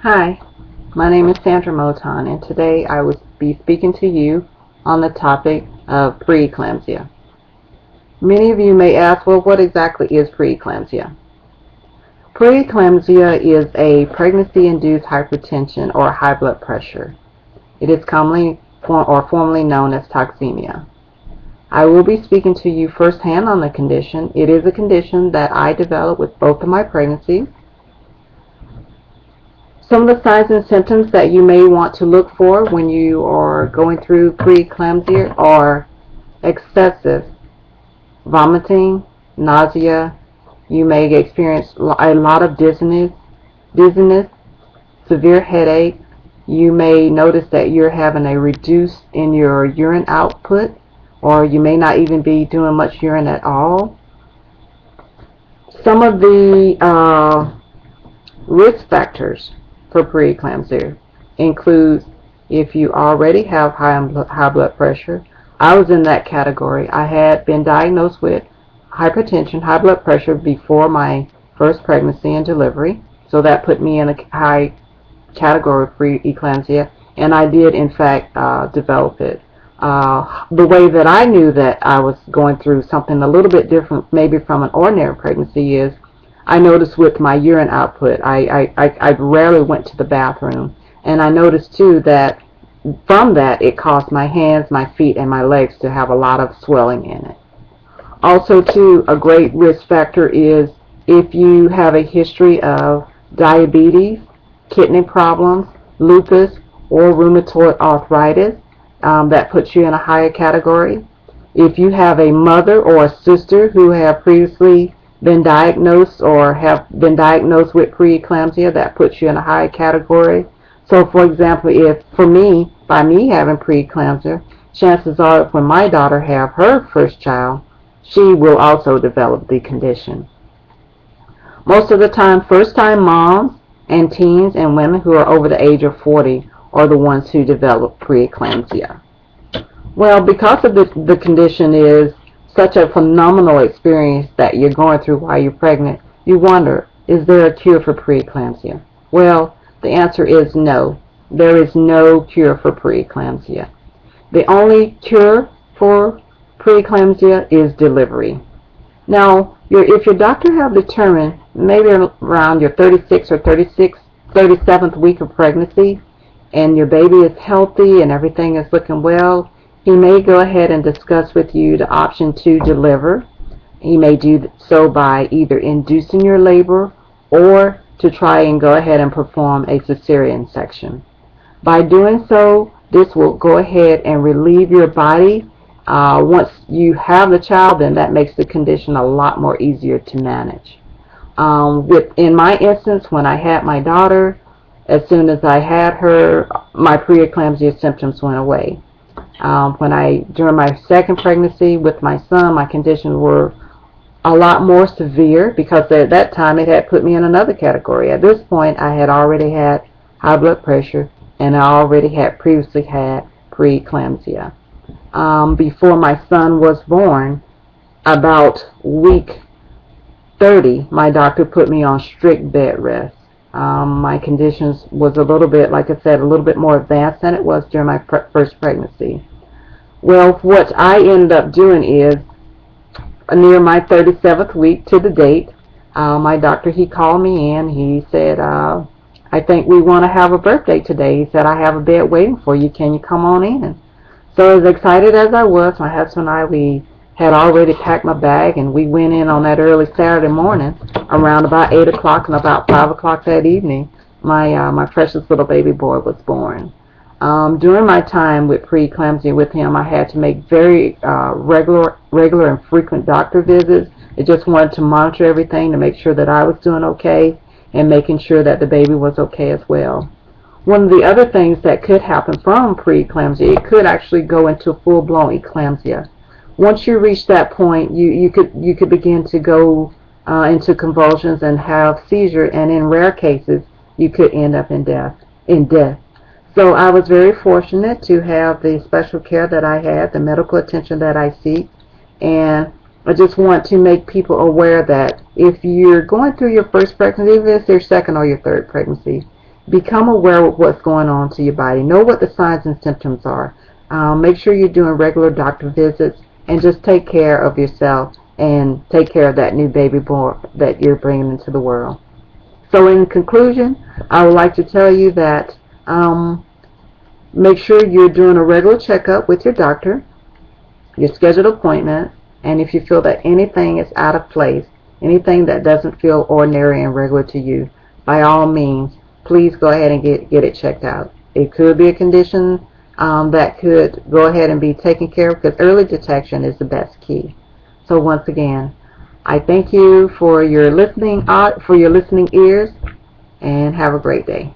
Hi, my name is Sandra Moton, and today I will be speaking to you on the topic of preeclampsia. Many of you may ask, well, what exactly is preeclampsia? Preeclampsia is a pregnancy-induced hypertension or high blood pressure. It is commonly or formerly known as toxemia. I will be speaking to you firsthand on the condition. It is a condition that I developed with both of my pregnancies. Some of the signs and symptoms that you may want to look for when you are going through preeclampsia are excessive vomiting, nausea. You may experience a lot of dizziness, severe headache. You may notice that you're having a reduce in your urine output, or you may not even be doing much urine at all. Some of the risk factors for preeclampsia includes if you already have high blood pressure. I was in that category. I had been diagnosed with hypertension, high blood pressure before my first pregnancy and delivery, so that put me in a high category of preeclampsia, and I did in fact develop it. The way that I knew that I was going through something a little bit different maybe from an ordinary pregnancy is I noticed with my urine output, I rarely went to the bathroom, and I noticed too that from that it caused my hands, my feet, and my legs to have a lot of swelling in it. Also too, a great risk factor is if you have a history of diabetes, kidney problems, lupus, or rheumatoid arthritis, that puts you in a higher category. If you have a mother or a sister who have previously been diagnosed or have been diagnosed with preeclampsia, that puts you in a high category. So for example, if for me, by me having preeclampsia, chances are when my daughter have her first child, she will also develop the condition. Most of the time, first-time moms and teens and women who are over the age of 40 are the ones who develop preeclampsia. Well, because of the condition is such a phenomenal experience that you're going through while you're pregnant, you wonder, is there a cure for preeclampsia? Well, the answer is no. There is no cure for preeclampsia. The only cure for preeclampsia is delivery. Now, if your doctor have determined maybe around your 36th or 37th week of pregnancy and your baby is healthy and everything is looking well, he may go ahead and discuss with you the option to deliver. He may do so by either inducing your labor or to try and go ahead and perform a cesarean section. By doing so, this will go ahead and relieve your body. Once you have the child, then that makes the condition a lot more easier to manage. In my instance, when I had my daughter, as soon as I had her, my preeclampsia symptoms went away. During my second pregnancy with my son, my conditions were a lot more severe because at that time it had put me in another category. At this point, I had already had high blood pressure and I already had previously had preeclampsia. Before my son was born, about week 30, my doctor put me on strict bed rest. My conditions was a little bit, like I said, a little bit more advanced than it was during my first pregnancy. Well, what I ended up doing is, near my 37th week to the date, my doctor, he called me in. He said, I think we want to have a birthday today. He said, I have a bed waiting for you. Can you come on in? So as excited as I was, my husband and I, we had already packed my bag, and we went in on that early Saturday morning around about 8 o'clock, and about 5 o'clock that evening, my precious little baby boy was born. During my time with preeclampsia with him, I had to make very regular and frequent doctor visits. I just wanted to monitor everything to make sure that I was doing okay and making sure that the baby was okay as well. One of the other things that could happen from preeclampsia, it could actually go into full-blown eclampsia. Once you reach that point, you could begin to go into convulsions and have seizure, and in rare cases, you could end up in death. So I was very fortunate to have the special care that I had, the medical attention that I seek, and I just want to make people aware that if you're going through your first pregnancy, even if it's your second or your third pregnancy, Become aware of what's going on to your body. Know what the signs and symptoms are. Make sure you're doing regular doctor visits, and just take care of yourself and take care of that new baby boy that you're bringing into the world. So in conclusion, I would like to tell you that make sure you're doing a regular checkup with your doctor, your scheduled appointment, and if you feel that anything is out of place, anything that doesn't feel ordinary and regular to you, by all means, please go ahead and get it checked out. It could be a condition that could go ahead and be taken care of, because early detection is the best key. So once again, I thank you for your listening ears, and have a great day.